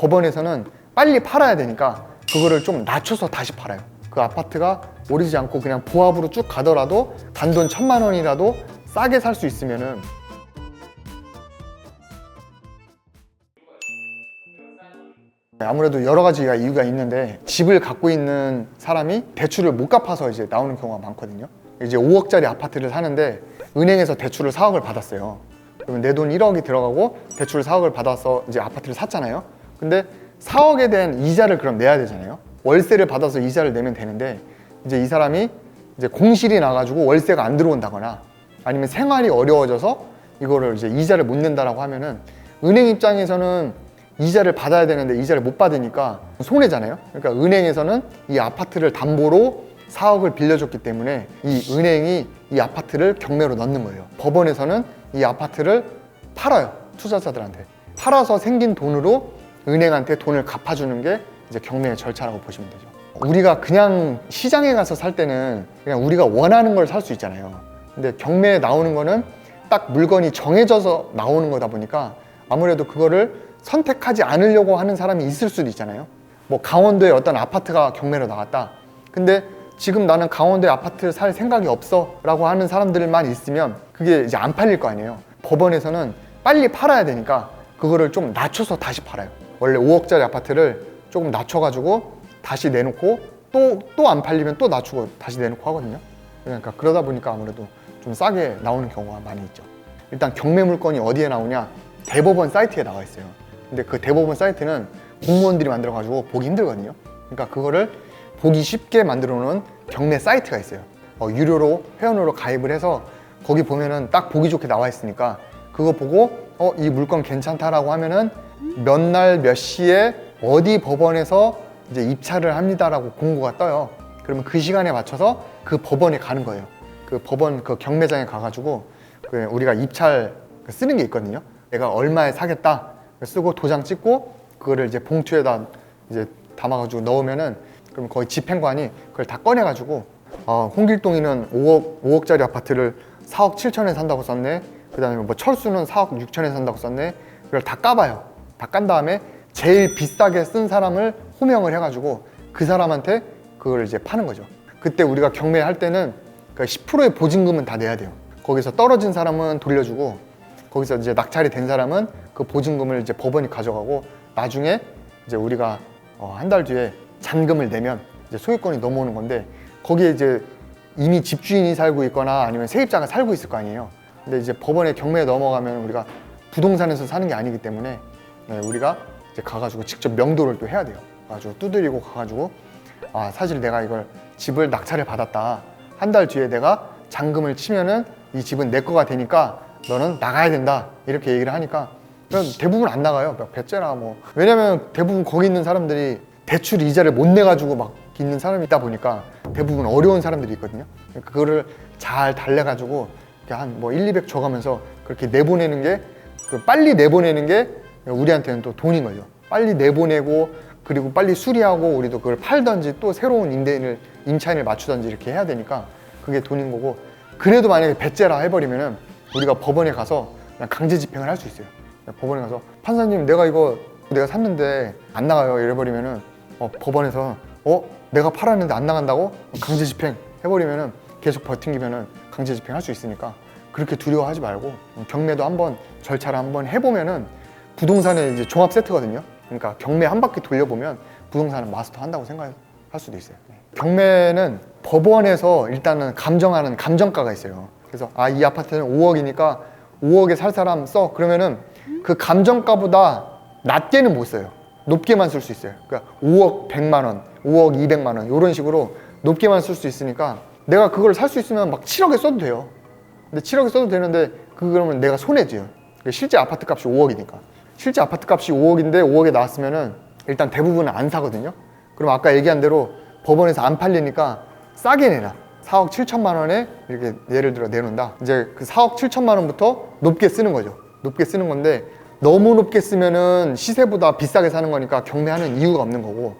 법원에서는 빨리 팔아야 되니까 그거를 좀 낮춰서 다시 팔아요. 그 아파트가 오르지 않고 그냥 보합으로 쭉 가더라도 단돈 1,000만 원이라도 싸게 살 수 있으면은. 아무래도 여러 가지 이유가 있는데, 집을 갖고 있는 사람이 대출을 못 갚아서 이제 나오는 경우가 많거든요. 이제 5억짜리 아파트를 사는데 은행에서 대출을 4억을 받았어요. 그러면 내 돈 1억이 들어가고 대출을 4억을 받아서 이제 아파트를 샀잖아요. 근데 4억에 대한 이자를 그럼 내야 되잖아요. 월세를 받아서 이자를 내면 되는데, 이제 이 사람이 이제 공실이 나가지고 월세가 안 들어온다거나 아니면 생활이 어려워져서 이거를 이제 이자를 못 낸다라고 하면은 은행 입장에서는 이자를 받아야 되는데 이자를 못 받으니까 손해잖아요. 그러니까 은행에서는 이 아파트를 담보로 4억을 빌려줬기 때문에 이 은행이 이 아파트를 경매로 넣는 거예요. 법원에서는 이 아파트를 팔아요. 투자자들한테. 팔아서 생긴 돈으로 은행한테 돈을 갚아주는 게 이제 경매의 절차라고 보시면 되죠. 우리가 그냥 시장에 가서 살 때는 그냥 우리가 원하는 걸 살 수 있잖아요. 근데 경매에 나오는 거는 딱 물건이 정해져서 나오는 거다 보니까 아무래도 그거를 선택하지 않으려고 하는 사람이 있을 수도 있잖아요. 뭐 강원도에 어떤 아파트가 경매로 나왔다. 근데 지금 나는 강원도에 아파트를 살 생각이 없어 라고 하는 사람들만 있으면 그게 이제 안 팔릴 거 아니에요. 법원에서는 빨리 팔아야 되니까 그거를 좀 낮춰서 다시 팔아요. 원래 5억짜리 아파트를 조금 낮춰가지고 다시 내놓고 또 안 팔리면 또 낮추고 다시 내놓고 하거든요. 그러니까 그러다 보니까 아무래도 좀 싸게 나오는 경우가 많이 있죠. 일단 경매 물건이 어디에 나오냐? 대법원 사이트에 나와 있어요. 근데 그 대법원 사이트는 공무원들이 만들어가지고 보기 힘들거든요. 그러니까 그거를 보기 쉽게 만들어 놓은 경매 사이트가 있어요. 유료로 회원으로 가입을 해서 거기 보면은 딱 보기 좋게 나와 있으니까 그거 보고 이 물건 괜찮다라고 하면은 몇 날 몇 시에 어디 법원에서 이제 입찰을 합니다라고 공고가 떠요. 그러면 그 시간에 맞춰서 그 법원에 가는 거예요. 그 법원 그 경매장에 가가지고 우리가 입찰 쓰는 게 있거든요. 내가 얼마에 사겠다 쓰고 도장 찍고 그거를 이제 봉투에다 이제 담아가지고 넣으면은 그럼 거의 집행관이 그걸 다 꺼내가지고 홍길동이는 5억짜리 아파트를 4억 7천에 산다고 썼네. 그 다음에 뭐 철수는 4억 6천에 산다고 썼네. 그걸 다 까봐요. 다 깐 다음에 제일 비싸게 쓴 사람을 호명을 해가지고 그 사람한테 그걸 이제 파는 거죠. 그때 우리가 경매할 때는 그 10%의 보증금은 다 내야 돼요. 거기서 떨어진 사람은 돌려주고 거기서 이제 낙찰이 된 사람은 그 보증금을 이제 법원이 가져가고 나중에 이제 우리가 한 달 뒤에 잔금을 내면 이제 소유권이 넘어오는 건데 거기에 이제 이미 집주인이 살고 있거나 아니면 세입자가 살고 있을 거 아니에요. 근데 이제 법원에 경매에 넘어가면 우리가 부동산에서 사는 게 아니기 때문에 우리가 이제 가가지고 직접 명도를 또 해야 돼요. 가지고 두드리고 가가지고 사실 내가 이걸 집을 낙찰을 받았다. 한 달 뒤에 내가 잔금을 치면은 이 집은 내 거가 되니까 너는 나가야 된다. 이렇게 얘기를 하니까 대부분 안 나가요. 배째라 뭐. 왜냐면 대부분 거기 있는 사람들이 대출 이자를 못 내가지고 막 있는 사람이 있다 보니까 대부분 어려운 사람들이 있거든요. 그거를 잘 달래가지고 한 뭐 1, 200 줘가면서 그렇게 내보내는 게 빨리 내보내는 게 우리한테는 또 돈인 거죠. 빨리 내보내고 그리고 빨리 수리하고 우리도 그걸 팔던지 또 새로운 임차인을 맞추던지 이렇게 해야 되니까 그게 돈인 거고, 그래도 만약에 배째라 해버리면은 우리가 법원에 가서 그냥 강제 집행을 할 수 있어요. 법원에 가서 판사님 내가 이거 내가 샀는데 안 나가요 이래버리면은 법원에서 내가 팔았는데 안 나간다고? 강제 집행 해버리면은 계속 버팅기면은 강제 집행할 수 있으니까 그렇게 두려워하지 말고 경매도 한번 절차를 한번 해보면은 부동산의 이제 종합 세트거든요. 그러니까 경매 한 바퀴 돌려보면 부동산은 마스터 한다고 생각할 수도 있어요. 경매는 법원에서 일단은 감정하는 감정가가 있어요. 그래서 이 아파트는 5억이니까 5억에 살 사람 써. 그러면은 그 감정가보다 낮게는 못 써요. 높게만 쓸 수 있어요. 그러니까 5억 100만 원, 5억 200만 원 이런 식으로 높게만 쓸 수 있으니까 내가 그걸 살 수 있으면 막 7억에 써도 돼요. 근데 7억에 써도 되는데 그러면 내가 손해지요. 실제 아파트 값이 5억이니까. 실제 아파트 값이 5억인데 5억에 나왔으면은 일단 대부분은 안 사거든요. 그럼 아까 얘기한 대로 법원에서 안 팔리니까 싸게 내놔. 4억 7천만 원에 이렇게 예를 들어 내놓는다. 이제 그 4억 7천만 원부터 높게 쓰는 거죠. 높게 쓰는 건데 너무 높게 쓰면은 시세보다 비싸게 사는 거니까 경매하는 이유가 없는 거고,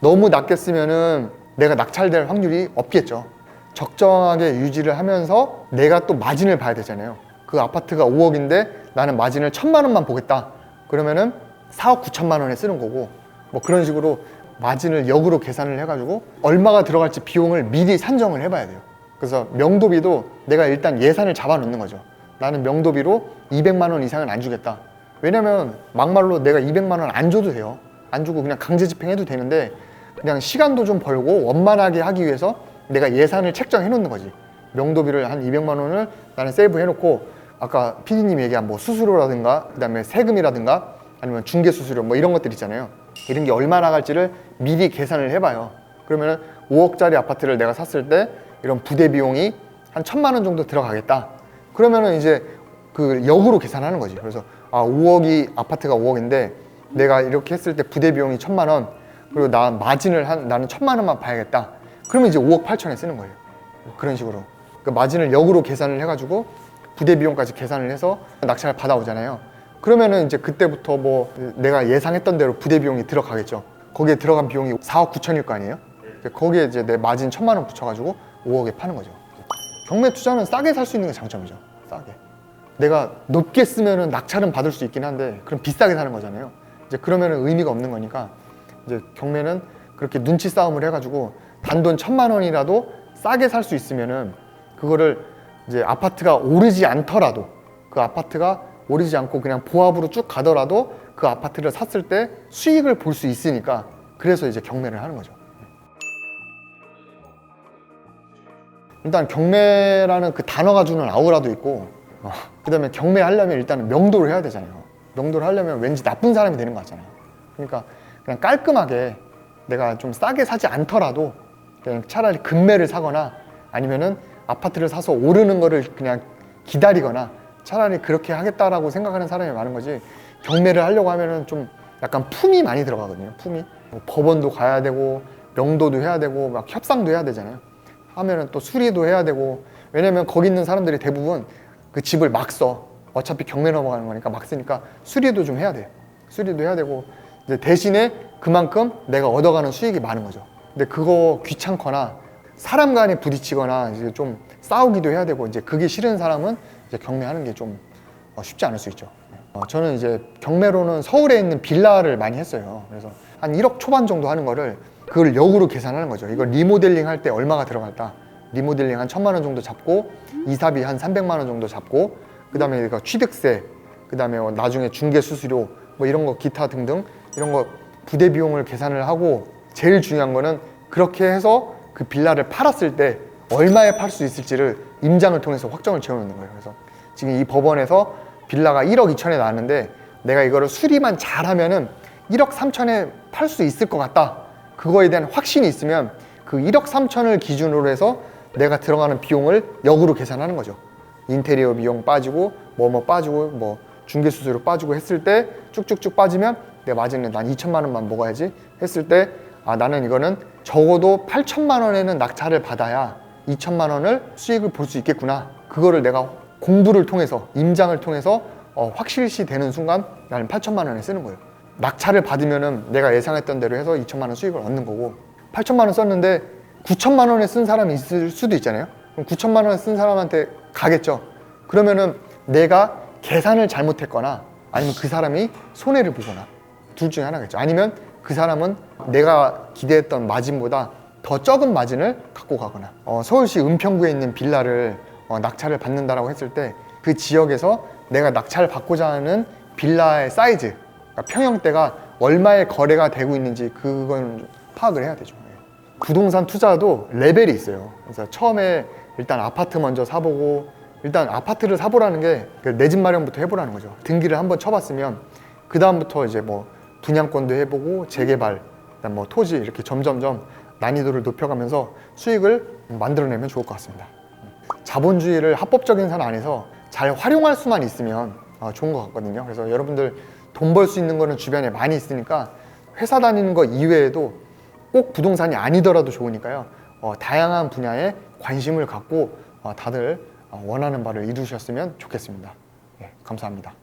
너무 낮게 쓰면은 내가 낙찰될 확률이 없겠죠. 적정하게 유지를 하면서 내가 또 마진을 봐야 되잖아요. 그 아파트가 5억인데 나는 마진을 1,000만 원만 보겠다. 그러면은 4억 9천만 원에 쓰는 거고, 뭐 그런 식으로 마진을 역으로 계산을 해가지고 얼마가 들어갈지 비용을 미리 산정을 해봐야 돼요. 그래서 명도비도 내가 일단 예산을 잡아 놓는 거죠. 나는 명도비로 200만 원 이상은 안 주겠다. 왜냐면 막말로 내가 200만 원 안 줘도 돼요. 안 주고 그냥 강제 집행해도 되는데, 그냥 시간도 좀 벌고 원만하게 하기 위해서 내가 예산을 책정해 놓는 거지. 명도비를 한 200만 원을 나는 세이브 해놓고, 아까 PD님이 얘기한 뭐 수수료라든가 그 다음에 세금이라든가 아니면 중개수수료 뭐 이런 것들 있잖아요. 이런 게 얼마 나갈지를 미리 계산을 해봐요. 그러면 5억짜리 아파트를 내가 샀을 때 이런 부대 비용이 한 1,000만 원 정도 들어가겠다. 그러면은 이제 그 역으로 계산하는 거지. 그래서 5억이 아파트가 5억인데 내가 이렇게 했을 때 부대 비용이 1,000만 원, 그리고 마진을 나는 1,000만 원만 봐야겠다. 그러면 이제 5억 8천에 쓰는 거예요. 그런 식으로 그 마진을 역으로 계산을 해가지고 부대 비용까지 계산을 해서 낙찰을 받아오잖아요. 그러면은 이제 그때부터 뭐 내가 예상했던 대로 부대 비용이 들어가겠죠. 거기에 들어간 비용이 4억 9천일 거 아니에요. 거기에 이제 내 마진 1,000만 원 붙여가지고 5억에 파는 거죠. 경매 투자는 싸게 살 수 있는 게 장점이죠. 싸게. 내가 높게 쓰면은 낙찰은 받을 수 있긴 한데 그럼 비싸게 사는 거잖아요. 이제 그러면은 의미가 없는 거니까 이제 경매는 그렇게 눈치 싸움을 해가지고 단돈 1,000만 원이라도 싸게 살 수 있으면은 그거를 이제 아파트가 오르지 않더라도, 그 아파트가 오르지 않고 그냥 보합으로 쭉 가더라도 그 아파트를 샀을 때 수익을 볼 수 있으니까, 그래서 이제 경매를 하는 거죠. 일단 경매라는 그 단어가 주는 아우라도 있고, 그 다음에 경매하려면 일단은 명도를 해야 되잖아요. 명도를 하려면 왠지 나쁜 사람이 되는 거 같잖아요. 그러니까 그냥 깔끔하게 내가 좀 싸게 사지 않더라도 그냥 차라리 금매를 사거나 아니면은 아파트를 사서 오르는 거를 그냥 기다리거나 차라리 그렇게 하겠다라고 생각하는 사람이 많은 거지, 경매를 하려고 하면은 좀 약간 품이 많이 들어가거든요. 품이 뭐 법원도 가야 되고 명도도 해야 되고 막 협상도 해야 되잖아요. 하면은 또 수리도 해야 되고, 왜냐면 거기 있는 사람들이 대부분 그 집을 막 써. 어차피 경매 넘어가는 거니까 막 쓰니까 수리도 좀 해야 돼. 수리도 해야 되고, 이제 대신에 그만큼 내가 얻어가는 수익이 많은 거죠. 근데 그거 귀찮거나 사람 간에 부딪히거나 이제 좀 싸우기도 해야 되고, 이제 그게 싫은 사람은 이제 경매하는 게 좀 쉽지 않을 수 있죠. 저는 이제 경매로는 서울에 있는 빌라를 많이 했어요. 그래서 한 1억 초반 정도 하는 거를 그걸 역으로 계산하는 거죠. 이걸 리모델링 할 때 얼마가 들어갈까? 리모델링 한 1,000만 원 정도 잡고, 이사비 한 300만 원 정도 잡고, 그 다음에 이거 취득세, 그 다음에 나중에 중개 수수료 뭐 이런 거 기타 등등 이런 거 부대 비용을 계산을 하고, 제일 중요한 거는 그렇게 해서 그 빌라를 팔았을 때 얼마에 팔 수 있을지를 임장을 통해서 확정을 지어놓는 거예요. 그래서 지금 이 법원에서 빌라가 1억 2천에 나왔는데 내가 이거를 수리만 잘하면은 1억 3천에 팔 수 있을 것 같다. 그거에 대한 확신이 있으면 그 1억 3천을 기준으로 해서 내가 들어가는 비용을 역으로 계산하는 거죠. 인테리어 비용 빠지고 뭐 빠지고 뭐 중개 수수료 빠지고 했을 때 쭉쭉쭉 빠지면 내 마진은 난 2천만 원만 먹어야지 했을 때, 나는 이거는 적어도 8천만 원에는 낙찰을 받아야 2천만 원을 수익을 볼 수 있겠구나. 그거를 내가 공부를 통해서 임장을 통해서 확실시 되는 순간 나는 8천만 원에 쓰는 거예요. 낙찰을 받으면은 내가 예상했던 대로 해서 2천만 원 수익을 얻는 거고, 8천만 원 썼는데 9천만 원에 쓴 사람이 있을 수도 있잖아요. 그럼 9천만 원 쓴 사람한테 가겠죠. 그러면은 내가 계산을 잘못했거나 아니면 그 사람이 손해를 보거나 둘 중에 하나겠죠. 아니면 그 사람은 내가 기대했던 마진보다 더 적은 마진을 갖고 가거나, 서울시 은평구에 있는 빌라를 낙찰을 받는다라고 했을 때 그 지역에서 내가 낙찰을 받고자 하는 빌라의 사이즈, 그러니까 평형대가 얼마에 거래가 되고 있는지 그건 파악을 해야 되죠. 부동산 투자도 레벨이 있어요. 그래서 처음에 일단 아파트 먼저 사보고, 일단 아파트를 사보라는 게 내 집 마련부터 해보라는 거죠. 등기를 한번 쳐봤으면 그 다음부터 이제 뭐 분양권도 해보고 재개발, 그다음 뭐 토지 이렇게 점점점 난이도를 높여가면서 수익을 만들어내면 좋을 것 같습니다. 자본주의를 합법적인 산 안에서 잘 활용할 수만 있으면 좋은 것 같거든요. 그래서 여러분들 돈 벌 수 있는 거는 주변에 많이 있으니까 회사 다니는 거 이외에도 꼭 부동산이 아니더라도 좋으니까요. 다양한 분야에 관심을 갖고 다들 원하는 바를 이루셨으면 좋겠습니다. 네, 감사합니다.